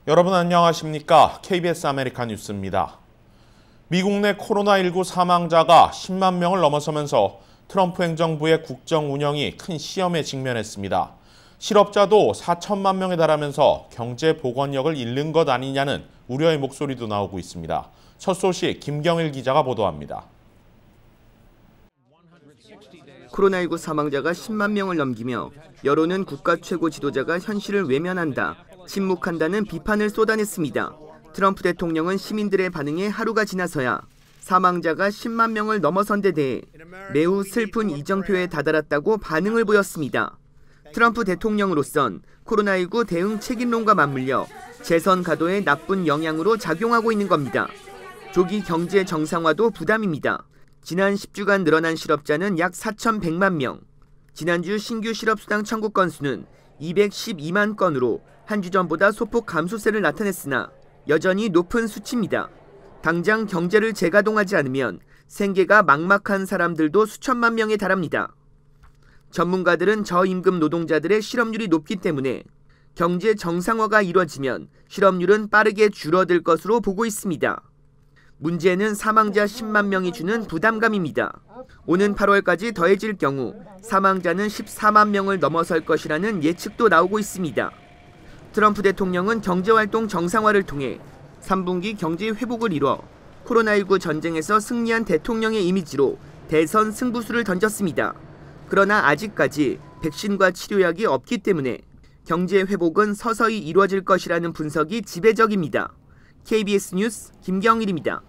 여러분 안녕하십니까? KBS 아메리카 뉴스입니다. 미국 내 코로나19 사망자가 10만 명을 넘어서면서 트럼프 행정부의 국정 운영이 큰 시험에 직면했습니다. 실업자도 4천만 명에 달하면서 경제 복원력을 잃는 것 아니냐는 우려의 목소리도 나오고 있습니다. 첫 소식 김경일 기자가 보도합니다. 코로나19 사망자가 10만 명을 넘기며 여론은 국가 최고 지도자가 현실을 외면한다, 침묵한다는 비판을 쏟아냈습니다. 트럼프 대통령은 시민들의 반응에 하루가 지나서야 사망자가 10만 명을 넘어선 데 대해 매우 슬픈 이정표에 다다랐다고 반응을 보였습니다. 트럼프 대통령으로선 코로나19 대응 책임론과 맞물려 재선 가도에 나쁜 영향으로 작용하고 있는 겁니다. 조기 경제 정상화도 부담입니다. 지난 10주간 늘어난 실업자는 약 4,100만 명. 지난주 신규 실업수당 청구 건수는 212만 건으로 한 주 전보다 소폭 감소세를 나타냈으나 여전히 높은 수치입니다. 당장 경제를 재가동하지 않으면 생계가 막막한 사람들도 수천만 명에 달합니다. 전문가들은 저임금 노동자들의 실업률이 높기 때문에 경제 정상화가 이뤄지면 실업률은 빠르게 줄어들 것으로 보고 있습니다. 문제는 사망자 10만 명이 주는 부담감입니다. 오는 8월까지 더해질 경우 사망자는 14만 명을 넘어설 것이라는 예측도 나오고 있습니다. 트럼프 대통령은 경제활동 정상화를 통해 3분기 경제 회복을 이뤄 코로나19 전쟁에서 승리한 대통령의 이미지로 대선 승부수를 던졌습니다. 그러나 아직까지 백신과 치료약이 없기 때문에 경제 회복은 서서히 이루어질 것이라는 분석이 지배적입니다. KBS 뉴스 김경일입니다.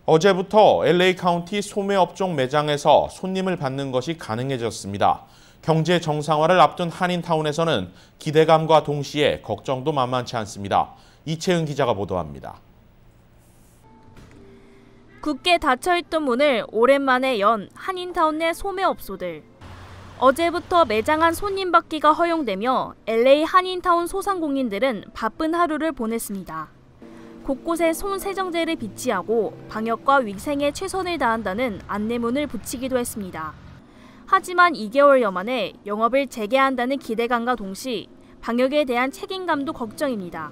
어제부터 LA 카운티 소매업종 매장에서 손님을 받는 것이 가능해졌습니다. 경제 정상화를 앞둔 한인타운에서는 기대감과 동시에 걱정도 만만치 않습니다. 이채은 기자가 보도합니다. 굳게 닫혀있던 문을 오랜만에 연 한인타운 내 소매업소들. 어제부터 매장 안 손님 받기가 허용되며 LA 한인타운 소상공인들은 바쁜 하루를 보냈습니다. 곳곳에 손세정제를 비치하고 방역과 위생에 최선을 다한다는 안내문을 붙이기도 했습니다. 하지만 2개월여 만에 영업을 재개한다는 기대감과 동시 방역에 대한 책임감도 걱정입니다.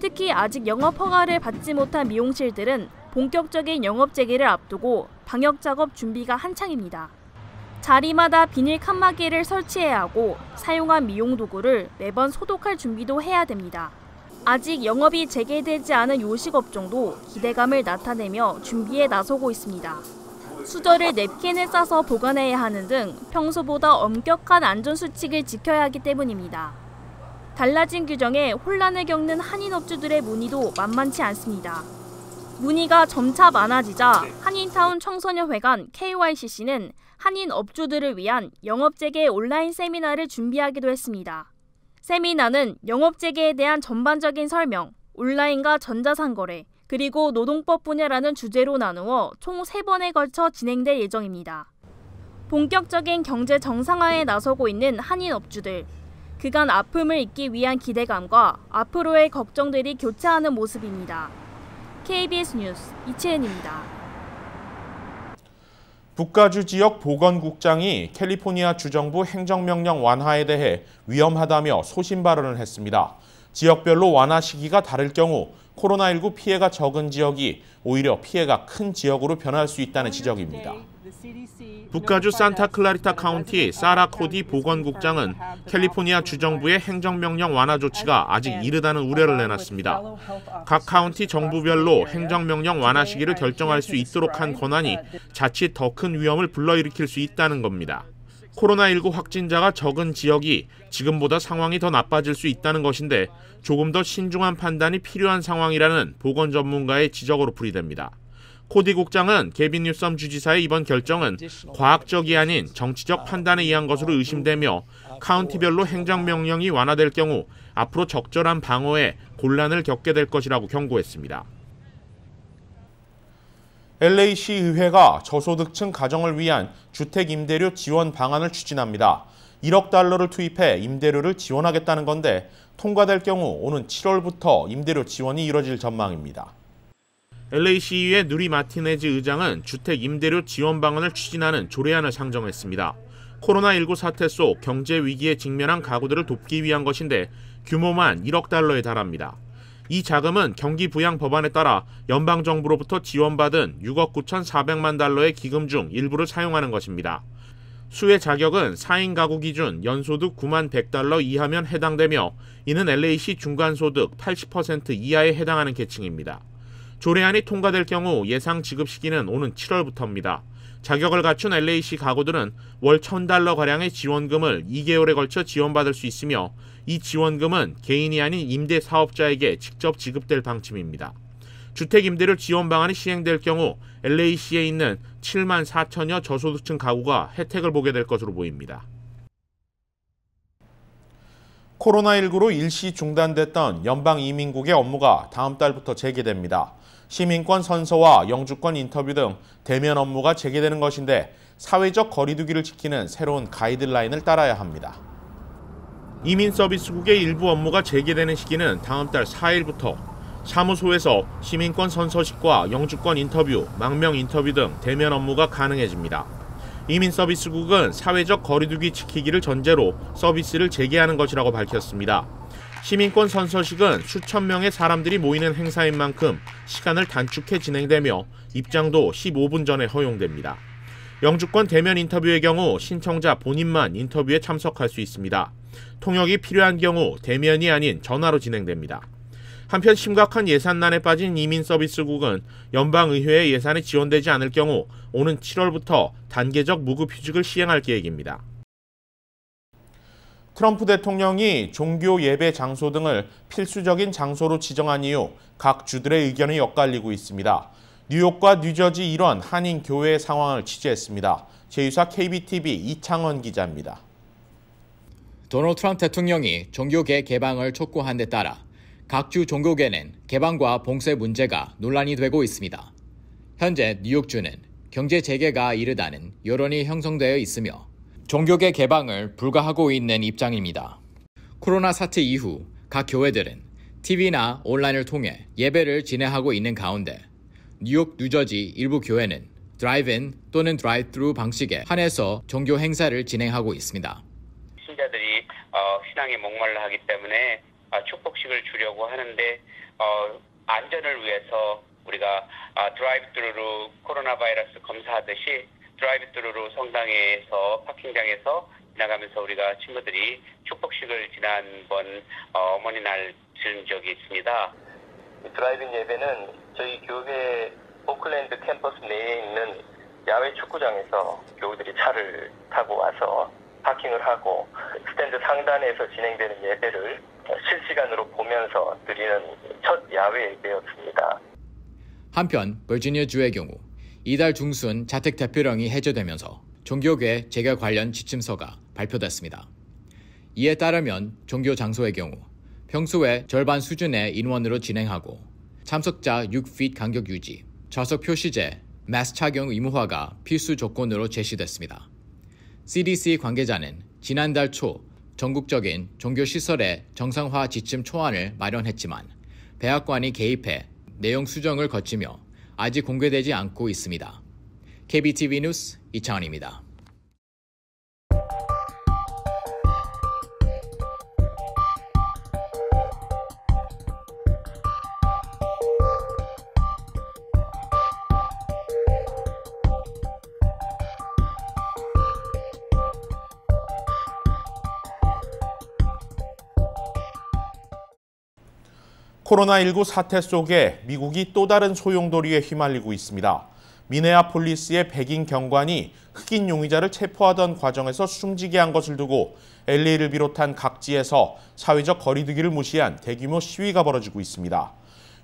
특히 아직 영업 허가를 받지 못한 미용실들은 본격적인 영업 재개를 앞두고 방역 작업 준비가 한창입니다. 자리마다 비닐 칸막이를 설치해야 하고 사용한 미용 도구를 매번 소독할 준비도 해야 됩니다. 아직 영업이 재개되지 않은 요식업종도 기대감을 나타내며 준비에 나서고 있습니다. 수저를 냅킨에 싸서 보관해야 하는 등 평소보다 엄격한 안전수칙을 지켜야 하기 때문입니다. 달라진 규정에 혼란을 겪는 한인업주들의 문의도 만만치 않습니다. 문의가 점차 많아지자 한인타운 청소년회관 KYCC는 한인업주들을 위한 영업재개 온라인 세미나를 준비하기도 했습니다. 세미나는 영업재개에 대한 전반적인 설명, 온라인과 전자상거래, 그리고 노동법 분야라는 주제로 나누어 총 3번에 걸쳐 진행될 예정입니다. 본격적인 경제 정상화에 나서고 있는 한인업주들. 그간 아픔을 잊기 위한 기대감과 앞으로의 걱정들이 교차하는 모습입니다. KBS 뉴스 이채은입니다. 북가주 지역 보건국장이 캘리포니아 주정부 행정명령 완화에 대해 위험하다며 소신 발언을 했습니다. 지역별로 완화 시기가 다를 경우 코로나19 피해가 적은 지역이 오히려 피해가 큰 지역으로 변할 수 있다는 지적입니다. 북가주 산타클라리타 카운티 사라 코디 보건국장은 캘리포니아 주정부의 행정명령 완화 조치가 아직 이르다는 우려를 내놨습니다. 각 카운티 정부별로 행정명령 완화 시기를 결정할 수 있도록 한 권한이 자칫 더 큰 위험을 불러일으킬 수 있다는 겁니다. 코로나19 확진자가 적은 지역이 지금보다 상황이 더 나빠질 수 있다는 것인데 조금 더 신중한 판단이 필요한 상황이라는 보건 전문가의 지적으로 풀이됩니다. 코디 국장은 게빈 뉴섬 주지사의 이번 결정은 과학적이 아닌 정치적 판단에 의한 것으로 의심되며 카운티별로 행정명령이 완화될 경우 앞으로 적절한 방어에 곤란을 겪게 될 것이라고 경고했습니다. LA시 의회가 저소득층 가정을 위한 주택 임대료 지원 방안을 추진합니다. 1억 달러를 투입해 임대료를 지원하겠다는 건데 통과될 경우 오는 7월부터 임대료 지원이 이뤄질 전망입니다. LA시의회 누리 마티네즈 의장은 주택 임대료 지원 방안을 추진하는 조례안을 상정했습니다. 코로나19 사태 속 경제 위기에 직면한 가구들을 돕기 위한 것인데 규모만 1억 달러에 달합니다. 이 자금은 경기 부양 법안에 따라 연방정부로부터 지원받은 6억 9,400만 달러의 기금 중 일부를 사용하는 것입니다. 수혜 자격은 4인 가구 기준 연소득 9만 100달러 이하면 해당되며 이는 LA시 중간소득 80% 이하에 해당하는 계층입니다. 조례안이 통과될 경우 예상 지급 시기는 오는 7월부터입니다. 자격을 갖춘 LA시 가구들은 월 1,000달러가량의 지원금을 2개월에 걸쳐 지원받을 수 있으며 이 지원금은 개인이 아닌 임대 사업자에게 직접 지급될 방침입니다. 주택임대료 지원 방안이 시행될 경우 LA시에 있는 7만 4천여 저소득층 가구가 혜택을 보게 될 것으로 보입니다. 코로나19로 일시 중단됐던 연방이민국의 업무가 다음 달부터 재개됩니다. 시민권 선서와 영주권 인터뷰 등 대면 업무가 재개되는 것인데 사회적 거리두기를 지키는 새로운 가이드라인을 따라야 합니다. 이민서비스국의 일부 업무가 재개되는 시기는 다음 달 4일부터 사무소에서 시민권 선서식과 영주권 인터뷰, 망명 인터뷰 등 대면 업무가 가능해집니다. 이민서비스국은 사회적 거리두기 지키기를 전제로 서비스를 재개하는 것이라고 밝혔습니다. 시민권 선서식은 수천 명의 사람들이 모이는 행사인 만큼 시간을 단축해 진행되며 입장도 15분 전에 허용됩니다. 영주권 대면 인터뷰의 경우 신청자 본인만 인터뷰에 참석할 수 있습니다. 통역이 필요한 경우 대면이 아닌 전화로 진행됩니다. 한편 심각한 예산난에 빠진 이민서비스국은 연방의회의 예산이 지원되지 않을 경우 오는 7월부터 단계적 무급휴직을 시행할 계획입니다. 트럼프 대통령이 종교 예배 장소 등을 필수적인 장소로 지정한 이후 각 주들의 의견이 엇갈리고 있습니다. 뉴욕과 뉴저지 일원 한인 교회의 상황을 취재했습니다. 제2사 KBTV 이창원 기자입니다. 도널드 트럼프 대통령이 종교계 개방을 촉구한 데 따라 각 주 종교계는 개방과 봉쇄 문제가 논란이 되고 있습니다. 현재 뉴욕주는 경제 재개가 이르다는 여론이 형성되어 있으며 종교계 개방을 불가하고 있는 입장입니다. 코로나 사태 이후 각 교회들은 TV나 온라인을 통해 예배를 진행하고 있는 가운데 뉴욕, 뉴저지 일부 교회는 드라이브인 또는 드라이브트루 방식에 한해서 종교 행사를 진행하고 있습니다. 신자들이 신앙에 목말라 하기 때문에 축복식을 주려고 하는데 안전을 위해서 우리가 드라이브트루로 코로나 바이러스 검사하듯이 드라이브트루로 성당에서 파킹장에서 지나가면서 우리가 친구들이 축복식을 지난번 어머니 날 들은 적이 있습니다. 드라이브인 예배는 저희 교회 오클랜드 캠퍼스 내에 있는 야외 축구장에서 교우들이 차를 타고 와서 파킹을 하고 스탠드 상단에서 진행되는 예배를 실시간으로 보면서 드리는 첫 야외 예배였습니다. 한편 버지니아주의 경우 이달 중순 자택 대피령이 해제되면서 종교계 재개 관련 지침서가 발표됐습니다. 이에 따르면 종교 장소의 경우 평소의 절반 수준의 인원으로 진행하고 참석자 6핏 간격 유지, 좌석 표시제, 마스크 착용 의무화가 필수 조건으로 제시됐습니다. CDC 관계자는 지난달 초 전국적인 종교시설의 정상화 지침 초안을 마련했지만 백악관이 개입해 내용 수정을 거치며 아직 공개되지 않고 있습니다. KBTV 뉴스 이창원입니다. 코로나19 사태 속에 미국이 또 다른 소용돌이에 휘말리고 있습니다. 미네아폴리스의 백인 경관이 흑인 용의자를 체포하던 과정에서 숨지게 한 것을 두고 LA를 비롯한 각지에서 사회적 거리두기를 무시한 대규모 시위가 벌어지고 있습니다.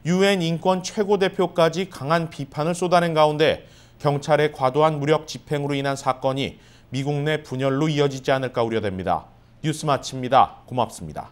UN 인권 최고대표까지 강한 비판을 쏟아낸 가운데 경찰의 과도한 무력 집행으로 인한 사건이 미국 내 분열로 이어지지 않을까 우려됩니다. 뉴스 마칩니다. 고맙습니다.